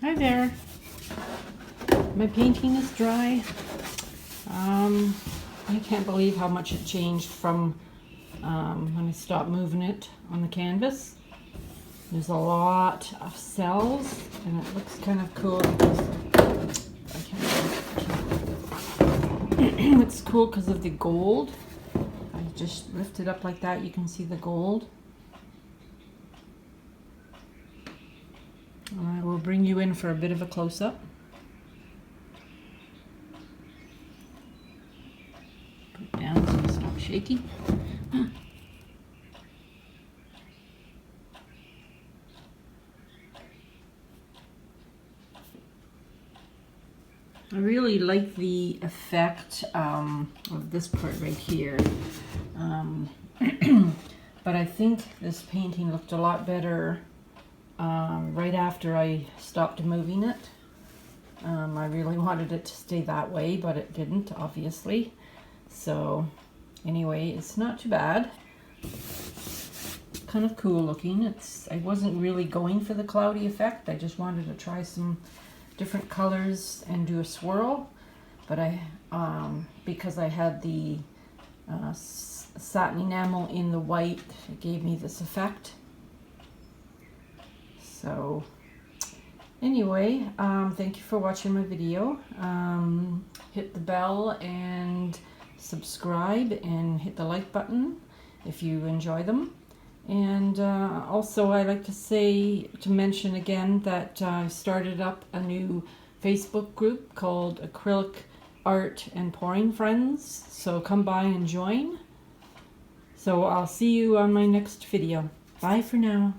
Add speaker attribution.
Speaker 1: Hi there. My painting is dry. I can't believe how much it changed from when I stopped moving it on the canvas. There's a lot of cells and it looks kind of cool because it's cool because of the gold. I just lift it up like that, you can see the gold. I will bring you in for a bit of a close-up. Put it down so it's not shaky. I really like the effect of this part right here. But I think this painting looked a lot better right after I stopped moving it. I really wanted it to stay that way, but it didn't, obviously. So anyway, it's not too bad. Kind of cool looking. I wasn't really going for the cloudy effect. I just wanted to try some different colors and do a swirl, but because I had the satin enamel in the white, it gave me this effect. So anyway, thank you for watching my video. Hit the bell and subscribe and hit the like button if you enjoy them. And also I like to mention again that I've started up a new Facebook group called Acrylic Art and Pouring Friends. So come by and join. So I'll see you on my next video. Bye for now.